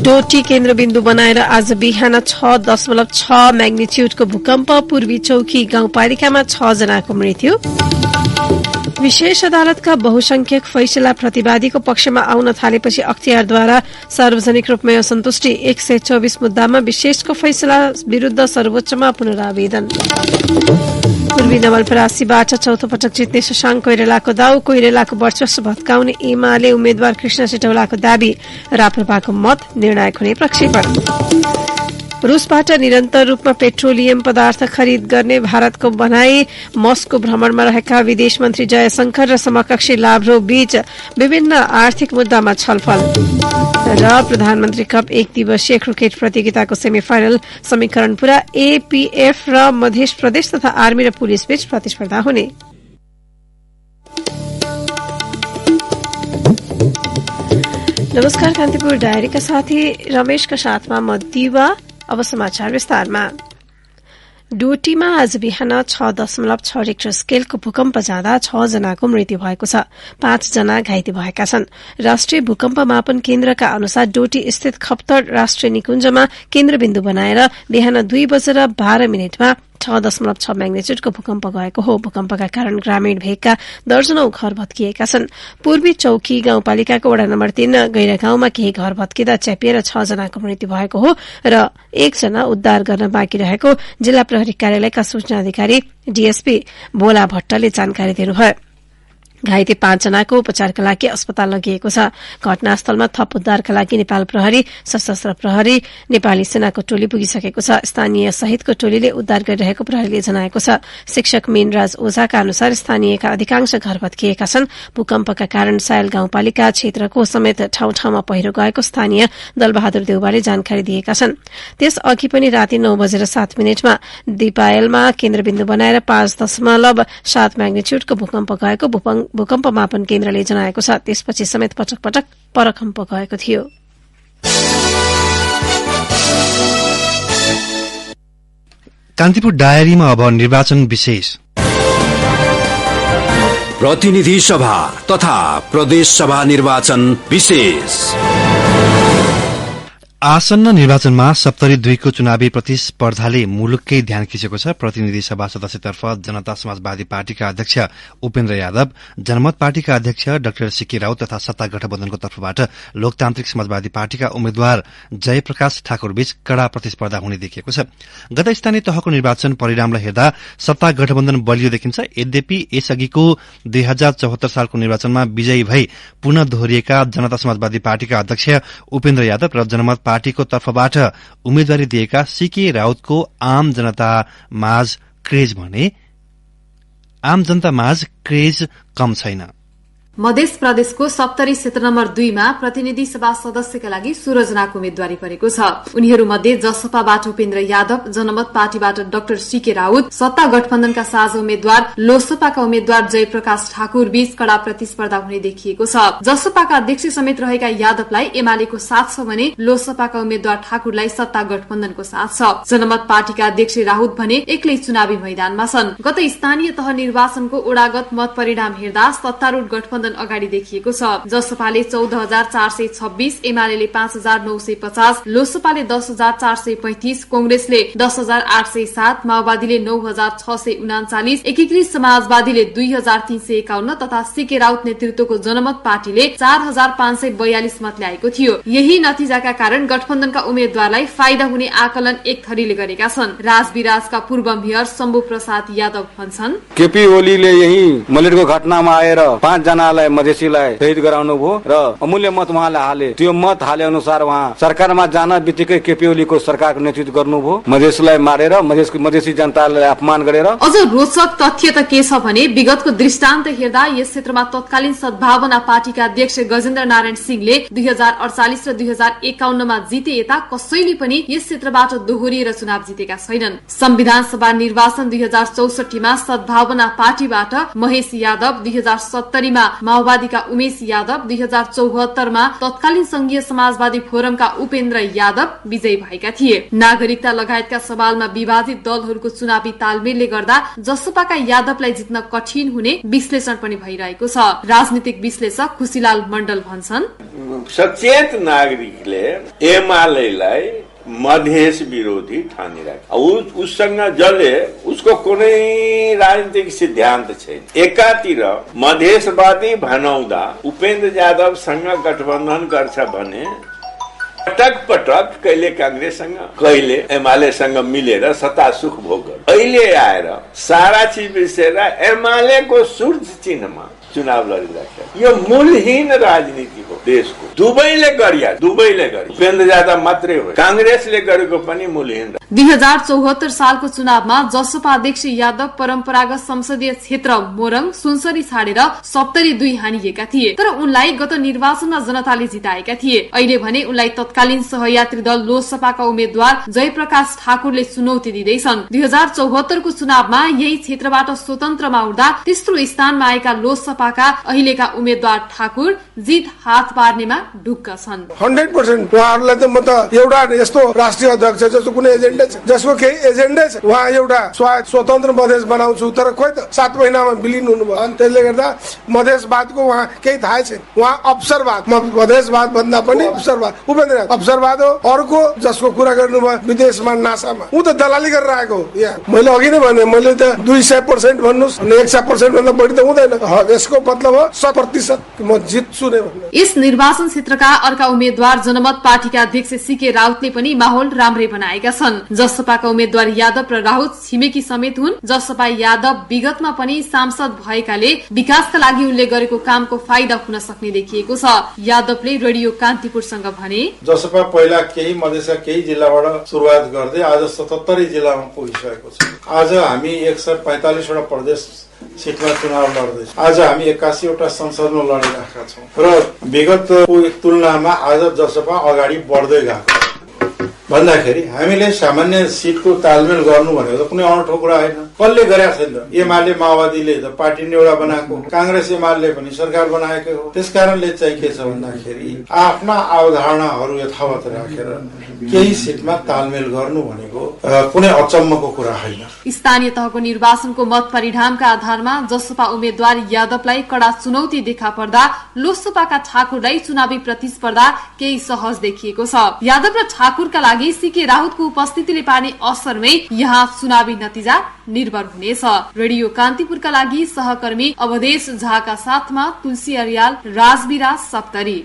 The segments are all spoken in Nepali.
डोटी केन्द्रबिन्दु बनाएर आज बिहान 6.6 म्याग्निच्युडको भूकम्प पूर्वी चौकी गाउँपालिकामा 6 जनाको मृत्यु। विशेष अदालतका बहुसंख्यक फैसला प्रतिवादीको पक्षमा आउन थालेपछि अख्तियारद्वारा सार्वजनिक रूपमा असन्तुष्टि 124 मुद्दामा विशेषको फैसला विरूद्ध सर्वोच्चमा पुनरावेदन। पूर्वी नवलपरासीबाट चौथो पटक जित्ने शशाङ्क कोइरालाको दाउ, कोइरालाको वर्चस्व भत्काउने एमाले उम्मेद्वार कृष्ण सिटौलाको दावी, राप्रपाको मत निर्णायक हुने प्रक्षेपण। रूसबाट निरन्तर रूपमा पेट्रोलियम पदार्थ खरिद गर्ने भारतको भनाई, मस्को भ्रमणमा रहेका विदेश मन्त्री जयशंकर र समकक्षी लाभ्रोव बीच विभिन्न आर्थिक मुद्दामा छलफल। र प्रधानमन्त्री कप 1 दिवसीय क्रिकेट प्रतियोगिताको सेमिफाइनल समीकरण पूरा, एपीएफ र मध्य प्रदेश तथा आर्मी र पुलिस बीच प्रतिस्पर्धा हुने। नमस्कार, कान्तिपुर डायरीका साथी रमेशका साथमा म दिवा। अब समाचार विस्तारमा। डोटीमा आज बिहान 6.6 रेक्टर स्केलको भूकम्प जाँदा 6 जनाको मृत्यु भएको छ, 5 जना घाइते भएका छन्। राष्ट्रिय भूकम्प मापन केन्द्रका अनुसार डोटी स्थित खप्तर राष्ट्रिय निकुञ्जमा केन्द्रबिन्दु बनाएर बिहान 2:12 6.6 म्याग्निच्युडको भूकम्प गएको हो। भूकम्पका कारण ग्रामीण भेगका दर्जनौं घर भत्किएका छन्। पूर्वी चौकी गाउँपालिकाको वडा नम्बर 3 गैरा गाउँमा केही घर भत्किँदा च्यापिएर 6 जनाको मृत्यु भएको हो र 1 जना उद्धार गर्न बाँकी रहेको जिल्ला प्रहरी कार्यालयका सूचना अधिकारी डीएसपी भोला भट्टले जानकारी दिनुभयो। घाइते 5 जनाको उपचारका लागि अस्पताल लगिएको छ। घटनास्थलमा थप उद्धारका लागि नेपाल प्रहरी, सशस्त्र प्रहरी, नेपाली सेनाको टोली पुगिसकेको छ। स्थानीय सहितको टोलीले उद्धार गरिरहेको प्रहरीले जनाएको छ। शिक्षक मीनराज ओझाका अनुसार स्थानीयका अधिकांश घर भत्किएका छन्। भूकम्पका कारण सायल गाउँपालिका क्षेत्रको समेत ठाउँ ठाउँमा पहिरो गएको स्थानीय दलबहादुर देउवाले जानकारी दिएका छन्। त्यसअघि पनि राति 9:07 दिपायलमा केन्द्रबिन्दु बनाएर 5.7 म्याग्निच्युडको भूकम्प गएको भूकम्प मापन केन्द्रले जनाएको छ। त्यसपछि समेत पटक पटक परकम्प गएको थियो। कान्तिपुर डायरीमा अब निर्वाचन विशेष। प्रतिनिधि सभा तथा प्रदेश सभा निर्वाचन विशेष। आसन्न निर्वाचनमा सप्तरी 2 को चुनावी प्रतिस्पर्धाले मुलुककै ध्यान खिचेको छ। प्रतिनिधि सभा सदस्यतर्फ जनता समाजवादी पार्टीका अध्यक्ष उपेन्द्र यादव, जनमत पार्टीका अध्यक्ष डाक्टर सीके राउत तथा सत्ता गठबन्धनको तर्फबाट लोकतान्त्रिक समाजवादी पार्टीका उम्मेद्वार जयप्रकाश ठाकुर बीच कड़ा प्रतिस्पर्धा हुने देखिएको छ। गत स्थानीय तहको निर्वाचन परिणामलाई हेर्दा सत्ता गठबन्धन बलियो देखिन्छ। यद्यपि यसअघिको 2074 सालको निर्वाचनमा विजयी भई पुनः दोहोरिएका जनता समाजवादी पार्टीका अध्यक्ष उपेन्द्र यादव र जनमत पार्टीको तर्फबाट उम्मेदवारी दिएका सीके राउतको आम जनता माझ क्रेज कम छैन। मध्य प्रदेशको सप्तरी क्षेत्र नम्बर 2 मा प्रतिनिधि सभा सदस्यका लागि 16 जनाको उम्मेद्वारी परेको छ। उनीहरू मध्ये जसपाबाट उपेन्द्र यादव, जनमत पार्टीबाट डाक्टर सीके राउत, सत्ता गठबन्धनका साझा उम्मेद्वार लोसपाका उम्मेद्वार जयप्रकाश ठाकुर बीच कड़ा प्रतिस्पर्धा हुने देखिएको छ। जसपाका अध्यक्ष समेत रहेका यादवलाई एमालेको साथ छ भने लोसपाका उम्मेद्वार ठाकुरलाई सत्ता गठबन्धनको साथ छ। जनमत पार्टीका अध्यक्ष राउत भने एक्लै चुनावी मैदानमा छन्। गत स्थानीय तह निर्वाचनको ओडागत मत परिणाम हेर्दा सत्तारूढ़ गठबन्धन अगाडि देखिएको छ। जसपाले 14,426, एमाले 5,950, लोसपाले 10,435, कांग्रेसले 10,807, माओवादीले 9,639, एकीकृत समाजवादीले 2,351 तथा सीके राउत नेतृत्वको जनमत पार्टीले 4,542 मत ल्याएको थियो। यही नतिजाका कारण गठबन्धनका उम्मेद्वारलाई फाइदा हुने आकलन एक थरीले गरेका छन्। राजविराजका पूर्व मेयर शम्भु प्रसाद यादव भन्छन्, केपी ओलीले यही मलेटको घटनामा आएर 5 जना मधेसीलाई शहीद गराउनु भयो र अमूल्य मत उहाँले हाले। त्यो मत हाले अनुसार उहाँ सरकारमा जान बित्तिकै केपी ओलीको सरकारको नेतृत्व गर्नुभयो। मधेसलाई मारेर मधेसी जनतालाई अपमान गरेर। अझ रोचक तथ्य त के छ भने विगतको दृष्टान्त हेर्दा यस क्षेत्रमा तत्कालीन सद्भावना पार्टीका अध्यक्ष गजेन्द्र नारायण सिंहले 2048 र 2051 मा जिते यता कसैले पनि यस क्षेत्रबाट दोहोरिएर चुनाव जितेका छैनन्। संविधान सभा निर्वाचन 2064 मा सद्भावना पार्टीबाट महेश यादव, 2070 मा माओवादीका उमेश यादव, 2074 मा तत्कालीन संघीय समाजवादी फोरमका उपेन्द्र यादव विजयी भएका थिए। नागरिकता लगायतका सवालमा विभाजित दलहरूको चुनावी तालमेलले गर्दा जसपाका यादवलाई जित्न कठिन हुने विश्लेषण पनि भइरहेको छ। राजनीतिक विश्लेषक खुशीलाल मण्डल भन्छन्, सचेत नागरिकले एमालेलाई मधेस विरोधी ठानिरहेको उससँग जसले उसको कुनै राजनीतिक सिद्धान्त छैन। एकातिर मधेसवादी भनाउँदा उपेन्द्र यादवसँग गठबन्धन गर्छ भने पटक पटक कहिले कांग्रेससँग कहिले एमालेसँग मिलेर सत्ता सुख भोग गर्छ। अहिले आएर सारा चिज बिर्सेर एमालेको सूर्य चिन्हमा चुनाव लडिरहेको यो मूलहीन राजनीति हो देशको। दुवैले गरे उपेन्द्र यादव मात्रै हो, कांग्रेसले गरेको पनि मूलहीन। 2074 सालको चुनावमा जसपा अध्यक्ष यादव परम्परागत संसदीय क्षेत्र मोरङ सुनसरी छाडेर 72 हानिएका थिए, तर उनलाई गत निर्वाचनमा जनताले जिताएका थिए। अहिले भने उनलाई तत्कालीन सहयात्री दल लोसपाका उम्मेद्वार जयप्रकाश ठाकुरले चुनौती दिँदैछन्। 2074 को चुनावमा यही क्षेत्रबाट स्वतन्त्रमा उठ्दा तेस्रो स्थानमा आएका लोसपाका अहिलेका उम्मेद्वार ठाकुर जित हात पार्नेमा ढुक्क छन्। 100% उहाँहरूलाई त म त एउटा यस्तो राष्ट्रिय अध्यक्ष जस्तो कुनै एजेन्डा छ, जसको केही एजेन्डा छ, उहाँ एउटा स्वतन्त्र मधेस बनाउँछु, तर खोइ त 7 महिनामा विलिन हुनुभयो। अनि त्यसले गर्दा मधेसवादको उहाँ केही थाहै छैन। उहाँ अवसरवाद, मधेसवाद भन्दा पनि अवसरवाद, उपेन्द्र अवसरवाद हो। अर्को जसको कुरा गर्नुभयो विदेशमा नासामा, ऊ त दलाली गरेर आएको हो। यहाँ मैले अघि नै भने, मैले त 200% भन्नुहोस्, 100% भन्दा बढी त हुँदैन। यसको मतलब हो 100% म जित्छु नै भन्नु। यस निर्वाचन क्षेत्रका अर्का उम्मेद्वार जनमत पार्टीका अध्यक्ष सीके राउतले पनि माहौल राम्रै बनाएका छन्। जसपाका उम्मेद्वार यादव र राउत छिमेकी समेत हुन्। जसपा यादव विगतमा पनि सांसद भएकाले विकासका लागि उनले गरेको कामको फाइदा हुन सक्ने देखिएको छ। यादवले रेडियो कान्तिपुरसँग भने, जसपा पहिला केही मधेसका केही जिल्लाबाट सुरुवात गर्दै आज 77 जिल्लामा पुगिसकेको छ। आज हामी 145 वटा प्रदेश सिटमा चुनाव लड्दैछौँ। आज हामी 81 वटा संसदमा लडिरहेका छौँ र विगतको तुलनामा आज जसपा अगाडि बढ्दै गएको भन्दाखेरि हामीले सामान्य सिटको तालमेल गर्नु भनेको त कुनै अनौठो कुरा होइन। कसले गरेका छैन? एमाले माओवादीले त पार्टी नेउडा बनाएको, कांग्रेस एमाले पनि सरकार बनाएकै हो। त्यसकारणले चाहिँ के छ भन्दाखेरि आफ्ना अवधारणाहरू यथावत राखेर केही सिटमा तालमेल गर्नु भनेको कुनै अचम्मको कुरा होइन। स्थानीय तहको निर्वाचनको मत परिणामका आधारमा जसपा उम्मेद्वार यादवलाई कडा चुनौती देखा पर्दा लोसपाका ठाकुरलाई चुनावी प्रतिस्पर्धा केही सहज देखिएको छ। यादव र ठाकुरका लागि सीके राउतको उपस्थितिले पार्ने असरमै यहाँ चुनावी नतिजा निर्भर हुनेछ। रेडियो कान्तिपुरका लागि सहकर्मी अवधेश झाका साथमा तुलसी अर्याल, राजविराज सप्तरी।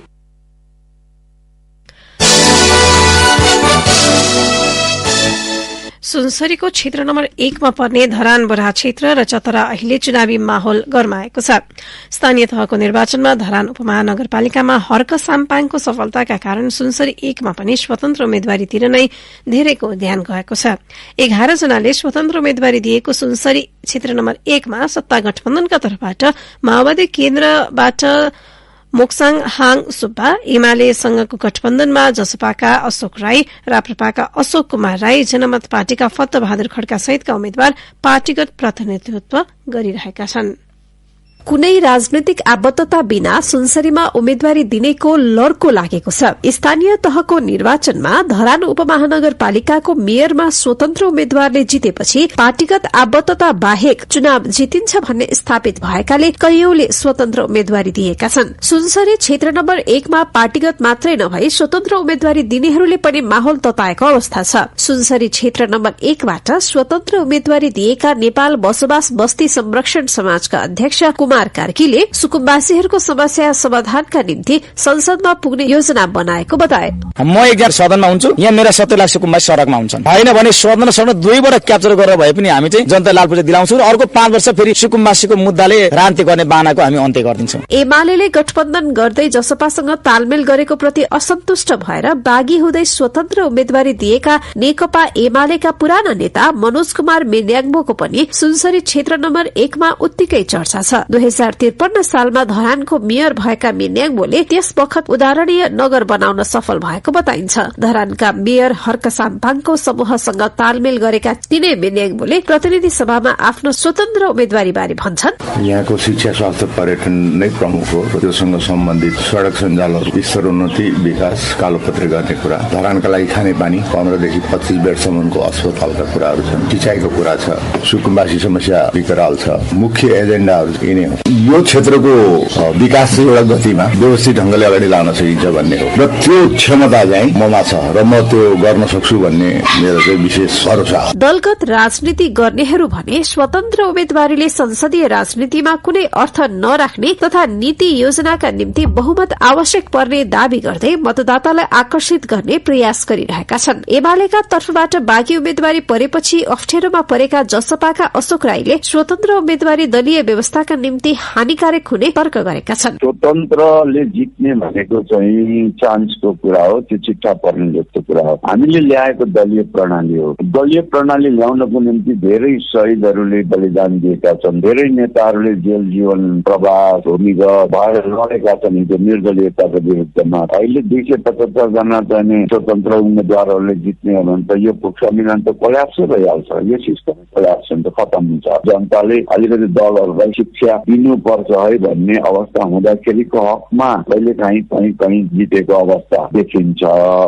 सुनसरीको क्षेत्र नम्बर 1 मा पर्ने धरान बराहा क्षेत्र र चतरा अहिले चुनावी माहौल गरमाएको छ। स्थानीय तहको निर्वाचनमा धरान उपमहानगरपालिकामा हर्क साम्पाङको सफलताका कारण सुनसरी 1 मा पनि स्वतन्त्र उम्मेद्वारीतिर नै धेरैको ध्यान गएको छ। 11 जनाले स्वतन्त्र उम्मेद्वारी दिएको सुनसरी क्षेत्र नम्बर 1 मा सत्ता गठबन्धनका तर्फबाट माओवादी केन्द्रबाट मोक्साङ हाङ सुब्बा, एमालेसँगको गठबन्धनमा जसपाका अशोक राई, राप्रपाका अशोक कुमार राई, जनमत पार्टीका फत्त बहादुर खड्का सहितका उम्मेद्वार पार्टीगत प्रतिनिधित्व गरिरहेका छन्। कुनै राजनैतिक आबद्धता बिना सुनसरीमा उम्मेद्वारी दिनेको लड्को लागेको छ। स्थानीय तहको निर्वाचनमा धरान उपमहानगरपालिकाको मेयरमा स्वतन्त्र उम्मेद्वारले जितेपछि पार्टीगत आबद्धता बाहेक चुनाव जितिन्छ भन्ने स्थापित भएकाले कैयौंले स्वतन्त्र उम्मेद्वारी दिएका छन्। सुनसरी क्षेत्र नम्बर 1 मा पार्टीगत मात्रै नभई स्वतन्त्र उम्मेद्वारी दिनेहरूले पनि माहौल तताएको अवस्था छ। सुनसरी क्षेत्र नम्बर 1 बाट स्वतन्त्र उम्मेद्वारी दिएका नेपाल बसोबास बस्ती संरक्षण समाजका अध्यक्ष कुमार कार्कीले सुकुम्बासीहरूको समस्या समाधानका निम्ति संसदमा पुग्ने योजना बनाएको बताए। म एकजना सदनमा हुन्छु, यहाँ मेरा 70 लाख सुकुम्बासी सड़कमा हुन्छन्। होइन भने सदन 2बाट क्याप्चर गरेर भए पनि हामी चाहिँ जनता लालपुजा दिलाउँछौँ र अर्को 5 वर्ष फेरि सुकुम्बासीको मुद्दाले रान्ति गर्ने बानाको हामी अन्त्य गरिदिन्छौँ। एमाले गठबन्धन गर्दै जसपासँग तालमेल गरेको प्रति असन्तुष्ट भएर बागी हुँदै स्वतन्त्र उम्मेद्वारी दिएका नेकपा एमालेका पुराना नेता मनोज कुमार मेन्याङबोको पनि सुनसरी क्षेत्र नम्बर 1 मा उत्तिकै चर्चा छ। 2053 सालमा धरानको मेयर भएका मेन्याङबोले त्यस वखत उदाहरणीय नगर बनाउन सफल भएको बताइन्छ। धरानका मेयर हर्क साम्पाङको समूहसँग तालमेल गरेका तिनै मेन्याङबोले प्रतिनिधि सभामा आफ्नो स्वतन्त्र उम्मेद्वारी बारे भन्छन्। यहाँको शिक्षा, स्वास्थ्य, पर्यटन नै प्रमुख हो। त्योसँग सम्बन्धित सड़क सञ्जालहरू, स्तरोन्नति, विकास, कालोपत्री गर्ने कुरा, धरानका लागि खानेपानी, 15 देखि 25 बेडसम्मको अस्पतालका कुराहरू छन्। सिंचाइको कुरा छ, सुकुम्बासी समस्या विकराल छ। मुख्य एजेन्डाहरू यिनै हुन्। यो क्षेत्रको विकास चाहिँ एउटा गतिमा व्यवस्थित ढंगले अगाडि लान सकिन्छ भन्ने हो र त्यो क्षमता चाहिँ ममा छ र म त्यो गर्न सक्छु भन्ने मेरो चाहिँ विशेष भरोसा हो। दलगत राजनीति गर्नेहरू भने स्वतन्त्र उम्मेदवारीले संसदीय राजनीतिमा कुनै अर्थ नराख्ने तथा नीति योजनाका निम्ति बहुमत आवश्यक पर्ने दावी गर्दै मतदातालाई आकर्षित गर्ने प्रयास गरिरहेका छन्। एमालेका तर्फबाट बाँकी उम्मेदवारी परेपछि अप्ठ्यारोमा परेका जसपाका अशोक राईले स्वतन्त्र उम्मेदवारी दलीय व्यवस्थाका निम्ति हानिकारक हुने तर्क गरेका छन्। स्वतन्त्रले जित्ने भनेको चाहिँ चान्सको कुरा हो, त्यो चिट्ठा पर्ने जस्तो कुरा हो। हामीले ल्याएको दलीय प्रणाली हो। दलीय प्रणाली ल्याउनको निम्ति धेरै शहीदहरूले बलिदान दिएका छन्, धेरै नेताहरूले जेल जीवन प्रवास भूमिगत भएर लडेका छन् त्यो निर्दलीयताको विरुद्धमा। अहिले 275 जना चाहिँ स्वतन्त्र उम्मेद्वारहरूले जित्ने हो भने त यो संविधान त कोल्याप्स भइहाल्छ, यो सिस्टम कोल्याप्स त खतम हुन्छ। जनताले अलिकति दलहरूलाई शिक्षा दिनुपर्छ है भन्ने अवस्था हुँदाखेरिको हकमा कहिले कहीँ जितेको अवस्था देखिन्छ।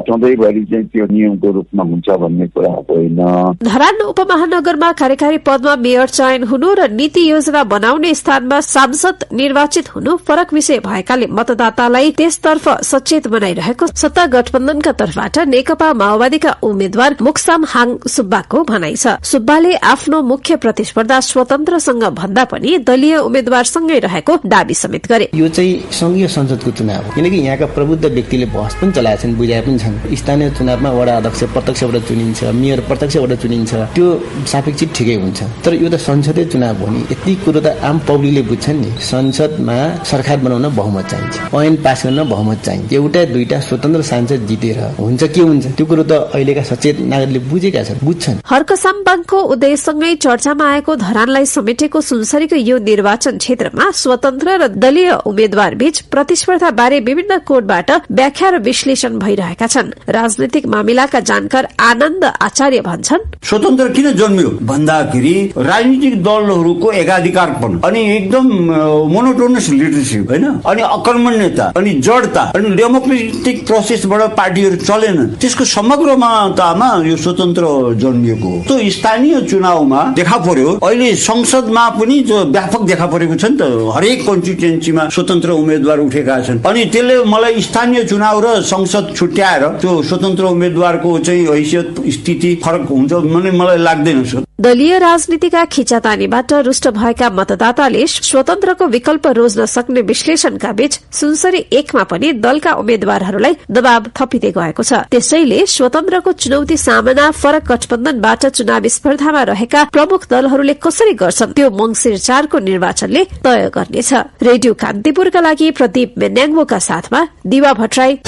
सधैँभरि चाहिँ त्यो नियमको रूपमा हुन्छ भन्ने कुरा होइन। धरान उपमहानगरमा कार्यकारी पदमा मेयर चयन हुनु र नीति योजना बनाउने स्थानमा सांसद निर्वाचित हुनु फरक विषय भएकाले मतदातालाई त्यसतर्फ सचेत बनाइरहेको सत्ता गठबन्धनका तर्फबाट नेकपा माओवादीका उम्मेद्वार मुक्साम हाङ सुब्बाको भनाइ छ। सुब्बाले आफ्नो मुख्य प्रतिस्पर्धा स्वतन्त्रसँग भन्दा पनि दलीय उम्मेद्वारसँगै रहेको दावी समेत गरे। यो चाहिँ संघीय संसदको चुनाव हो, किनकि यहाँका प्रबुद्ध व्यक्तिले बहस पनि चलाएका छन्, बुझाए पनि छन्। स्थानीय चुनावमा वडा अध्यक्ष प्रत्यक्षबाट चुनिन्छ, मेयर प्रत्यक्षबाट चुनिन्छ, त्यो सापेक्षित ठिकै हुन्छ। तर यो त संसदीय चुनाव हो नि, यति कुरो त आम पब्लिकले बुझ्छन् नि। संसदमा सरकार बनाउन बहुमत चाहिन्छ, ऐन पास गर्न बहुमत चाहिन्छ। एउटा दुईटा स्वतन्त्र सांसद जितेर हुन्छ के हुन्छ त्यो कुरो त अहिलेका सचेत नागरिकले बुझेका छन्, बुझ्छन्। हर्कसाम्बाङको उदयसँगै चर्चामा आएको धरानलाई समेटेको सुनसरीको यो निर्वाचन क्षेत्रमा स्वतन्त्र र दलीय उम्मेद्वार बीच प्रतिस्पर्धा बारे विभिन्न कोणबाट व्याख्या र विश्लेषण भइरहेका छन्। राजनीतिक मामिलाका जानकार आनन्द आचार्य भन्छन्, स्वतन्त्र किन जन्मियो भन्दाखेरि राजनीतिक दलहरूको एकाधिकारपन अनि एकदम मोनोटोनस लिडरशिप होइन, अनि अकर्मण्यता अनि जडता अनि डेमोक्रेटिक प्रोसेसबाट पार्टीहरू चलेन, त्यसको समग्रतामा यो स्वतन्त्र जन्मिएको हो। त्यो स्थानीय चुनावमा देखा पर्यो। अहिले संसदमा पनि जो व्यापक देखा परेको छ नि त, हरेक कन्स्टिट्युएन्सीमा स्वतन्त्र उम्मेद्वार उठेका छन्। अनि त्यसले मलाई स्थानीय चुनाव र संसद छुट्याएर त्यो स्वतन्त्र उम्मेद्वारको चाहिँ हैसियत स्थिति फरक हुन्छ भन्ने मलाई लाग्दैन। दलीय राजनीतिका खिचातानीबाट रुष्ट भएका मतदाताले स्वतन्त्रको विकल्प रोज्न सक्ने विश्लेषणका बीच सुनसरी 1 मा पनि दलका उम्मेद्वारहरूलाई दबाव थपिँदै गएको छ। त्यसैले स्वतन्त्रको चुनौती सामना फरक गठबन्धनबाट चुनावी स्पर्धामा रहेका प्रमुख दलहरूले कसरी गर्छन् त्यो मंसिर 4 को निर्वाचनले तय गर्नेछ। रेडियो कान्तिपुरका लागि प्रदीप मेन्याङ्गोका साथमा दिवा भट्टराई।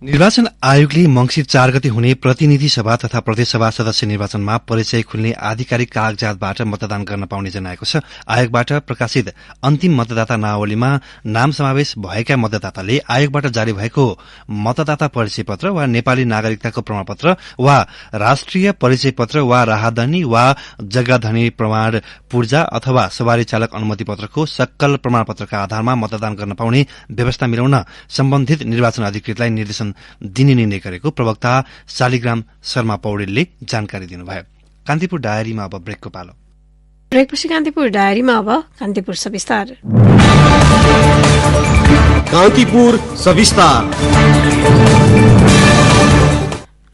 निर्वाचन आयोगले मंसिर 4 गते हुने प्रतिनिधि सभा तथा प्रदेश सभा सदस्य निर्वाचनमा परिचय खुल्ने आधिकारिक कागजातबाट मतदान गर्न पाउने जनाएको छ। आयोगबाट प्रकाशित अन्तिम मतदाता नावलीमा नाम समावेश भएका मतदाताले आयोगबाट जारी भएको मतदाता परिचय पत्र वा नेपाली नागरिकताको प्रमाणपत्र वा राष्ट्रिय परिचय पत्र वा राहदानी वा जग्गाधनी प्रमाण पूर्जा अथवा सवारी चालक अनुमति पत्रको सक्कल प्रमाणपत्रका आधारमा मतदान गर्न पाउने व्यवस्था मिलाउन सम्बन्धित निर्वाचन अधिकृतलाई निर्देशन दिने निर्णय गरेको प्रवक्ता शालिग्राम शर्मा पौडेलले जानकारी दिनुभयो। कान्तिपुर डायरीमा अब ब्रेकको पालो। ब्रेकपछि कान्तिपुर डायरीमा अब कान्तिपुर सविस्तार। कान्तिपुर सविस्तार।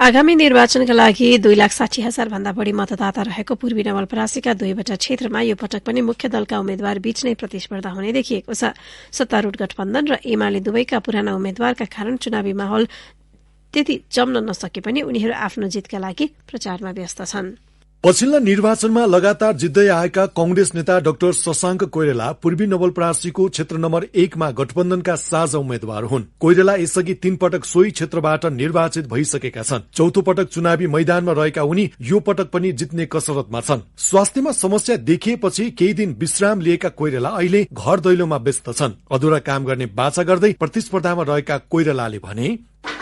आगामी निर्वाचनका लागि 2,60,000 भन्दा बढ़ी मतदाता रहेको पूर्वी नवलपरासीका 2वटा क्षेत्रमा यो पटक पनि मुख्य दलका उम्मेद्वार बीच नै प्रतिस्पर्धा हुने देखिएको छ। सत्तारूढ़ गठबन्धन र एमाले दुवैका पुराना उम्मेद्वारका कारण चुनावी माहौल त्यति जम्न नसके पनि उनीहरू आफ्नो जितका लागि प्रचारमा व्यस्त छन्। पछिल्ला निर्वाचनमा लगातार जित्दै आएका कंग्रेस नेता डाक्टर शशाङ्क कोइराला पूर्वी नवलपरासीको क्षेत्र नम्बर 1 मा गठबन्धनका साझा उम्मेद्वार हुन्। कोइराला यसअघि 3 पटक सोही क्षेत्रबाट निर्वाचित भइसकेका छन्। चौथो पटक चुनावी मैदानमा रहेका उनी यो पटक पनि जित्ने कसरतमा छन्। स्वास्थ्यमा समस्या देखिएपछि केही दिन विश्राम लिएका कोइराला अहिले घर दैलोमा व्यस्त छन्। अधुरा काम गर्ने बाचा गर्दै प्रतिस्पर्धामा रहेका कोइरालाले भने,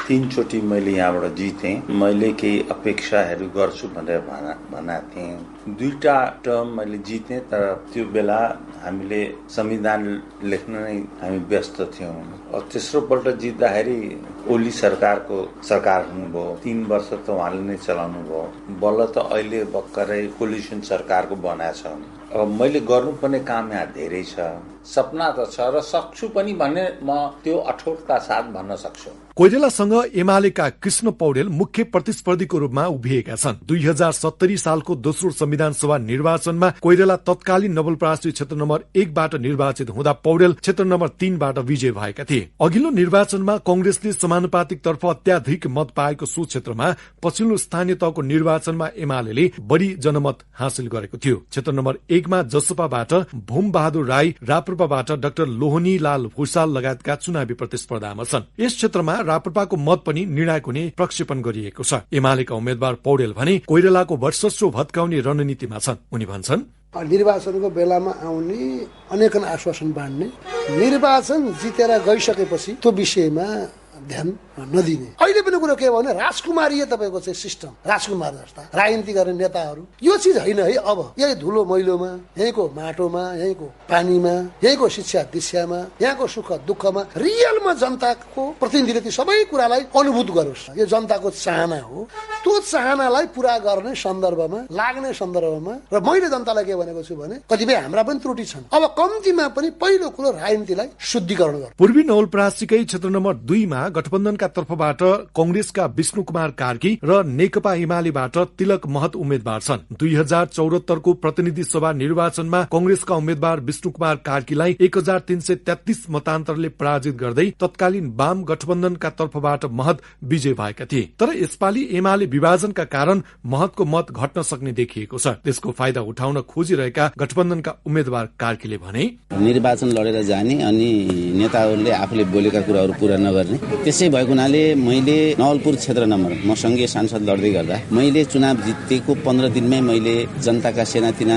तीनचोटि मैले यहाँबाट जितेँ। मैले केही अपेक्षाहरू गर्छु भनेर भनेको थिएँ। 2टा टर्म मैले जितेँ, तर त्यो बेला हामीले संविधान लेख्न नै हामी व्यस्त थियौँ। तेस्रो पल्ट जित्दाखेरि ओली सरकार हुनुभयो। 3 वर्ष त उहाँले नै चलाउनु भयो। बल्ल त अहिले भर्खरै कोलिसन सरकारको बनाएको छ। अब मैले गर्नुपर्ने काम यहाँ धेरै छ। सपना त छ र सक्छु पनि भन्ने म त्यो अठोटका साथ भन्न सक्छु। कोइरालासँग एमालेका कृष्ण पौडेल मुख्य प्रतिस्पर्धीको रूपमा उभिएका छन्। 2070 सालको दोस्रो संविधान सभा निर्वाचनमा कोइराला तत्कालीन नवलपरासी क्षेत्र नम्बर 1 बाट निर्वाचित हुँदा पौडेल क्षेत्र नम्बर 3 बाट विजय भएका थिए। अघिल्लो निर्वाचनमा कंग्रेसले समानुपातिक तर्फ अत्याधिक मत पाएको सो क्षेत्रमा पछिल्लो स्थानीय तहको निर्वाचनमा एमाले बढी जनमत हासिल गरेको थियो। क्षेत्र नम्बर 1 मा जसपाबाट भूम बहादुर राई, राप्रपाबाट डाक्टर लोहनी लाल भुसाल लगायतका चुनावी प्रतिस्पर्धामा छन्। यस क्षेत्रमा राप्रपाको मत पनि निर्णायक हुने प्रक्षेपण गरिएको छ। एमालेका उम्मेद्वार पौडेल भने कोइरालाको वर्चस्व भत्काउने रणनीतिमा छन्। उनी भन्छन्, निर्वाचनको बेलामा आउने अनेकन आश्वासन बाँड्ने, निर्वाचन जितेर गइसकेपछि त्यो विषयमा ध्यान नदिने। अहिले पनि कुरो के हो भने राजकुमारीय तपाईँको चाहिँ सिस्टम, राजकुमार जस्ता राजनीति गर्ने नेताहरू, यो चिज होइन है। अब यही धुलो मैलोमा, यहीँको माटोमा, यहीँको पानीमा, यहीँको शिक्षा दीक्षामा, यहाँको सुख दुःखमा रियलमा जनताको प्रतिनिधिले सबै कुरालाई अनुभूत गरोस्। यो जनताको चाहना हो। त्यो चाहनालाई पूरा गर्ने सन्दर्भमा, लाग्ने सन्दर्भमा र मैले जनतालाई के भनेको छु भने कतिपय हाम्रा पनि त्रुटि छन्। अब कम्तीमा पनि पहिलो कुरो राजनीतिलाई शुद्धिकरण गर्नु। पूर्वी नवलपरासीकै क्षेत्र नम्बर 2 मा गठबन्धनका तर्फबाट कंग्रेसका विष्णु कुमार कार्की र नेकपा एमालेबाट तिलक महत उम्मेद्वार छन्। 2074 को प्रतिनिधि सभा निर्वाचनमा कंग्रेसका उम्मेद्वार विष्णु कुमार कार्कीलाई 1333 मतान्तरले पराजित गर्दै तत्कालीन वाम गठबन्धनका तर्फबाट महत विजय भएका थिए। तर यसपालि एमाले विभाजनका कारण महतको मत घट्न सक्ने देखिएको छ। त्यसको फाइदा उठाउन खोजिरहेका गठबन्धनका उम्मेद्वार कार्कीले भने, निर्वाचन लडेर जाने अनि नेताहरूले आफूले बोलेका कुराहरू पूरा नगर्ने, त्यसै भएको हुनाले मैले नवलपुर क्षेत्र नम्बर म संघीय सांसद लड्दै गर्दा मैले चुनाव जितेको 15 दिनमै मैले जनताका सानातिना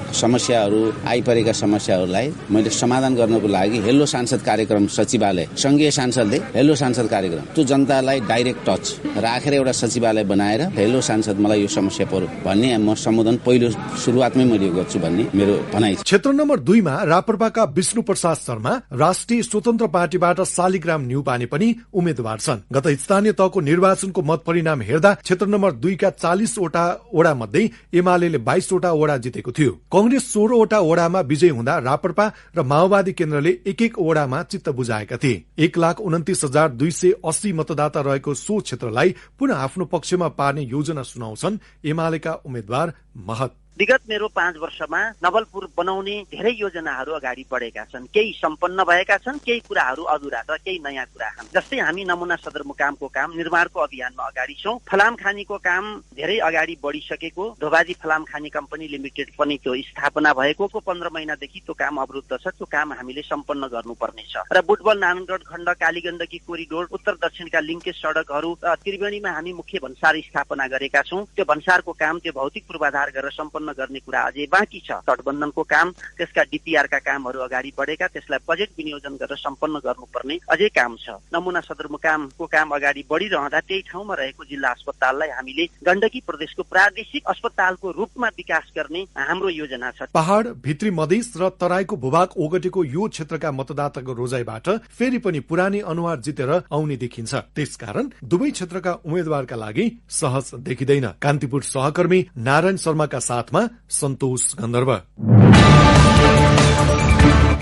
समस्याहरू आइपरेका समस्याहरूलाई मैले समाधान गर्नको लागि हेलो सांसद कार्यक्रम सचिवालय, संघीय सांसदले हेलो सांसद कार्यक्रम, त्यो जनतालाई डाइरेक्ट टच राखेर एउटा सचिवालय बनाएर हेलो सांसद मलाई यो समस्या पर्यो भन्ने म सम्बोधन पहिलो सुरुवातमै मैले गर्छु भन्ने मेरो भनाइ छ। क्षेत्र नम्बर 2 मा राप्रपाका विष्णु प्रसाद शर्मा, राष्ट्रिय स्वतन्त्र पार्टीबाट शालिग्राम न्युपाने पनि उम्मेद्वार छन्। गत स्थानीय तहको निर्वाचनको मत परिणाम हेर्दा क्षेत्र नम्बर 2 का 40 वटा वडा मध्ये एमाले 22 वटा वडा जितेको थियो। कंग्रेस 16 वटा वडामा विजय हुँदा राप्रपा र माओवादी केन्द्रले एक एक वडामा चित्त बुझाएका थिए। 1,29,280 मतदाता रहेको सो क्षेत्रलाई पुनः आफ्नो पक्षमा पार्ने योजना सुनाउँछन् एमालेका उम्मेद्वार महत। विगत मेरो 5 वर्षमा नवलपुर बनाउने धेरै योजनाहरू अगाडि बढेका छन्। केही सम्पन्न भएका छन्, केही कुराहरू अधुरा छ, केही नयाँ कुरा छन्। जस्तै हामी नमुना सदरमुकामको काम निर्माणको अभियानमा अगाडि छौं। फलामखानीको काम धेरै अगाडि बढिसकेको, धोबाजी फलामखानी कम्पनी लिमिटेड पनि त्यो स्थापना भएको 15 महिनादेखि त्यो काम अवरुद्ध छ। त्यो काम हामीले सम्पन्न गर्नुपर्ने छ र बुटबल नारायणगढ खण्ड कालीगण्डकी कोरिडोर, उत्तर दक्षिणका लिङ्केज सडकहरू, त्रिवेणीमा हामी मुख्य भन्सार स्थापना गरेका छौं। त्यो भन्सारको काम, त्यो भौतिक पूर्वाधार गरेर सम्पन्न गर्ने कुरा अझै बाँकी छ। तटबन्धनको काम, त्यसका डीपीआरका कामहरू अगाडि बढेका, त्यसलाई बजेट विनियोजन गरेर सम्पन्न गर्नुपर्ने अझै काम छ। नमुना सदरमुकामको काम अगाडि बढिरहँदा त्यही ठाउँमा रहेको जिल्ला अस्पताललाई हामीले गण्डकी प्रदेशको प्रादेशिक अस्पतालको रूपमा विकास गर्ने हाम्रो योजना छ। पहाड़, भित्री मधेस र तराईको भूभाग ओगटेको यो क्षेत्रका मतदाताको रोजाइबाट फेरि पनि पुरानै अनुहार जितेर आउने देखिन्छ। त्यसकारण दुवै क्षेत्रका उम्मेद्वारका लागि सहज देखिँदैन। कान्तिपुर सहकर्मी नारायण शर्माका साथमा सन्तोष गन्धर्व।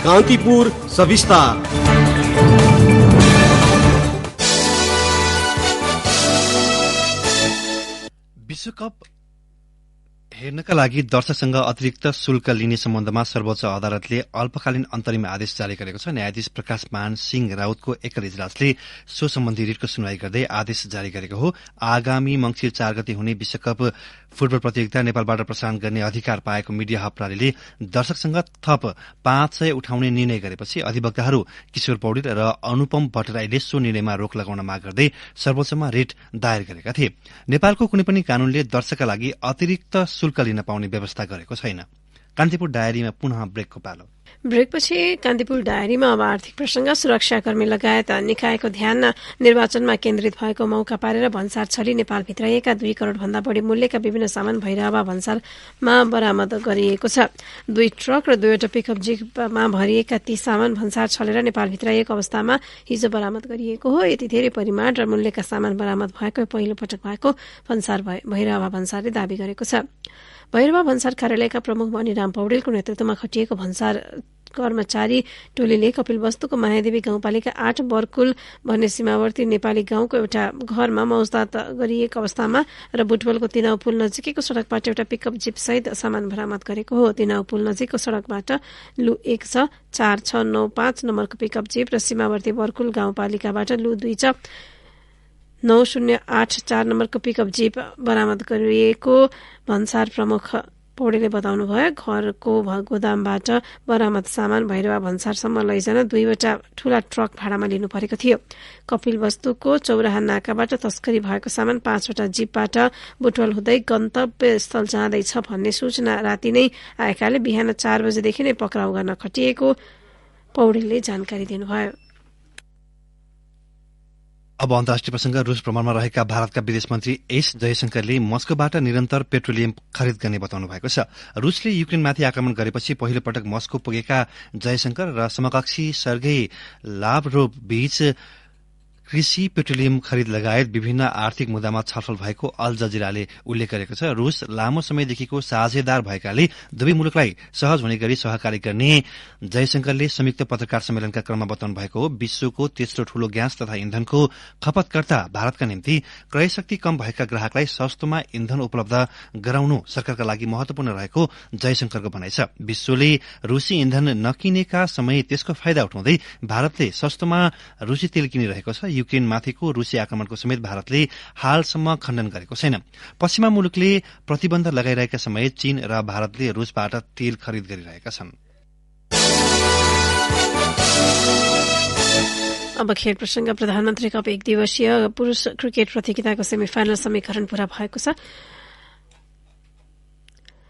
कान्तिपुर सविस्तार। विश्वकप हेर्नका लागि दर्शकसँग अतिरिक्त शुल्क लिने सम्बन्धमा सर्वोच्च अदालतले अल्पकालीन अन्तरिम आदेश जारी गरेको छ। न्यायाधीश प्रकाश मान सिंह राउतको एकल इजलासले सो सम्बन्धी रिटको सुनवाई गर्दै आदेश जारी गरेको हो। आगामी मंसिर 4 गते हुने विश्वकप फुटबल प्रतियोगिता नेपालबाट प्रसारण गर्ने अधिकार पाएको मिडिया हब प्रणालीले दर्शकसँग थप 500 उठाउने निर्णय गरेपछि अधिवक्ताहरू किशोर पौडेल र अनुपम भट्टराईले सो निर्णयमा रोक लगाउन माग गर्दै सर्वोच्चमा रिट दायर गरेका थिए। नेपालको कुनै पनि कानूनले दर्शकका लागि अतिरिक्त शुल्क लिन पाउने व्यवस्था गरेको छैन। कान्तिपुर डायरीमा पुनः ब्रेकको पालो। ब्रेकपछि कान्तिपुर डायरीमा अब आर्थिक प्रसंग सुरक्षाकर्मी लगायत निकायको ध्यान निर्वाचनमा केन्द्रित भएको मौका पारेर भन्सार छली नेपाल भित्राइएका 2 करोड़ भन्दा बढ़ी मूल्यका विभिन्न सामान भैरवा भन्सारमा बरामद गरिएको छ। 2 ट्रक र 2वटा पिकअप जीपमा भरिएका ती सामान भन्सार छलेर नेपाल भित्राइएको अवस्थामा हिजो बरामद गरिएको हो। यति धेरै परिमाण र मूल्यका सामान बरामद भएको पहिलो पटक भएको भन्सार भैरवा भन्सारले दावी गरेको छ। भैरवा भन्सार कार्यालयका प्रमुख मणिराम पौडेलको नेतृत्वमा खटिएको भन्सार कर्मचारी टोलीले कपिलवस्तुको महादेवी गाउँपालिका 8 बर्कुल भन्ने सीमावर्ती नेपाली गाउँको एउटा घरमा मौजदात गरिएको अवस्थामा र बुटवलको तिनाउ पुल नजिकैको सड़कबाट एउटा पिकअप जीप सहित सामान बरामद गरेको हो। तिनाउ पुल नजिकको सड़कबाट लु 1 छ 4695 नम्बरको पिकअप जीप र सीमावर्ती बर्कुल गाउँपालिकाबाट लु 2 छ 9084 नम्बरको पिकअप जीप बरामद गरिएको भन्सार प्रमुख पौडेलले बताउनुभयो। घरको गोदामबाट बरामद सामान भैरवा भन्सारसम्म लैजान 2वटा ठूला ट्रक भाडामा लिनु परेको थियो। कपिलवस्तुको चौराहा नाकाबाट तस्करी भएको सामान 5वटा जीपबाट बुटवल हुँदै गन्तव्य स्थल जाँदैछ भन्ने सूचना राति नै आएकाले बिहान 4 बजेदेखि नै पक्राउ गर्न खटिएको पौडेलले जानकारी दिनुभयो। अब अन्तर्राष्ट्रिय प्रसंग। रूस भ्रमणमा रहेका भारतका विदेश मन्त्री एस जयशंकरले मस्कोबाट निरन्तर पेट्रोलियम खरिद गर्ने बताउनु भएको छ। रूसले युक्रेनमाथि आक्रमण गरेपछि पहिलो पटक मस्को पुगेका जयशंकर र समकक्षी सर्गेई लाभरोभ बीच कृषि पेट्रोलियम खरिद लगायत विभिन्न आर्थिक मुद्दामा छलफल भएको अल जजिराले उल्लेख गरेको छ। रूस लामो समयदेखिको साझेदार भएकाले दुवै मुलुकलाई सहज हुने गरी सहकारी गर्ने जयशंकरले संयुक्त पत्रकार सम्मेलनका क्रममा बताउनु भएको हो। विश्वको तेस्रो ठूलो ग्यास तथा इन्धनको खपतकर्ता भारतका निम्ति क्रय शक्ति कम भएका ग्राहकलाई सस्तोमा इन्धन उपलब्ध गराउनु सरकारका लागि महत्वपूर्ण रहेको जयशंकरको भनाइ छ। विश्वले रूसी इन्धन नकिनेका समय त्यसको फाइदा उठाउँदै भारतले सस्तोमा रूसी तेल किनिरहेको छ। युक्रेनमाथिको रूसी आक्रमणको समेत भारतले हालसम्म खण्डन गरेको छैन। पश्चिमा मुलुकले प्रतिबन्ध लगाइरहेका समय चीन र भारतले रूसबाट तेल खरिद गरिरहेका छन्। अब खेल प्रसंग। प्रधानमन्त्री कप 1 दिवसीय पुरूष क्रिकेट प्रतियोगिताको सेमिफाइनल समीकरण पूरा भएको छ।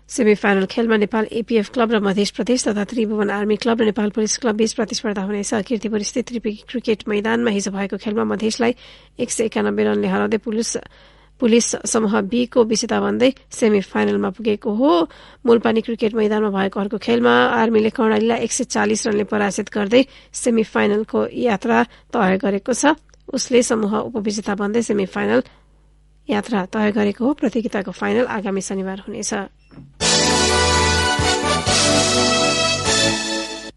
सेमिफाइनल खेलमा नेपाल एपीएफ क्लब र मध्य प्रदेश तथा त्रिभुवन आर्मी क्लब र नेपाल पुलिस क्लब बीच प्रतिस्पर्धा हुनेछ। कीर्तिपुर स्थित त्रिपुरी क्रिकेट मैदानमा हिजो भएको खेलमा मधेसलाई 191 रनले हराउँदै पुलिस समूह बी को विजेता बन्दै सेमिफाइनलमा पुगेको हो। मूलपानी क्रिकेट मैदानमा भएको अर्को खेलमा आर्मीले कर्णालीलाई 140 रनले पराजित गर्दै सेमिफाइनलको यात्रा तय गरेको छ। उसले समूह उपविजेता बन्दै सेमिफाइनल यात्रा तय गरेको हो। प्रतियोगिताको फाइनल आगामी शनिबार हुनेछ।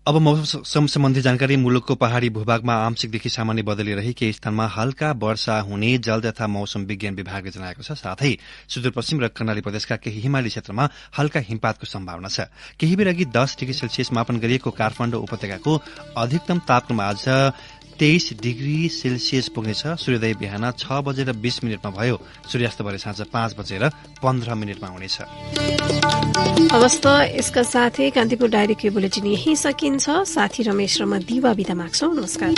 अब मौसम सम्बन्धी जानकारी। मुलुकको पहाड़ी भूभागमा आंशिकदेखि सामान्य बदली रही केही स्थानमा हल्का वर्षा हुने जल तथा मौसम विज्ञान विभागले जनाएको छ। साथै सुदूरपश्चिम र कर्णाली प्रदेशका केही हिमाली क्षेत्रमा हल्का हिमपातको सम्भावना छ। केही बेर अघि 10 डिग्री सेल्सियस मापन गरिएको काठमाडौँ उपत्यकाको अधिकतम तापक्रम आज 23 डिग्री सेल्सियस पुग्नेछ। सूर्योदय बिहान 6:20 भयो। सूर्यास्त भरे साँझ 5:15 हुनेछ। अवस्थ यसका साथै कान्तिपुर डायरीको बुलेटिन यही सकिन्छ। साथी रमेश र म दिवा बिदा माग्छौं। नमस्कार।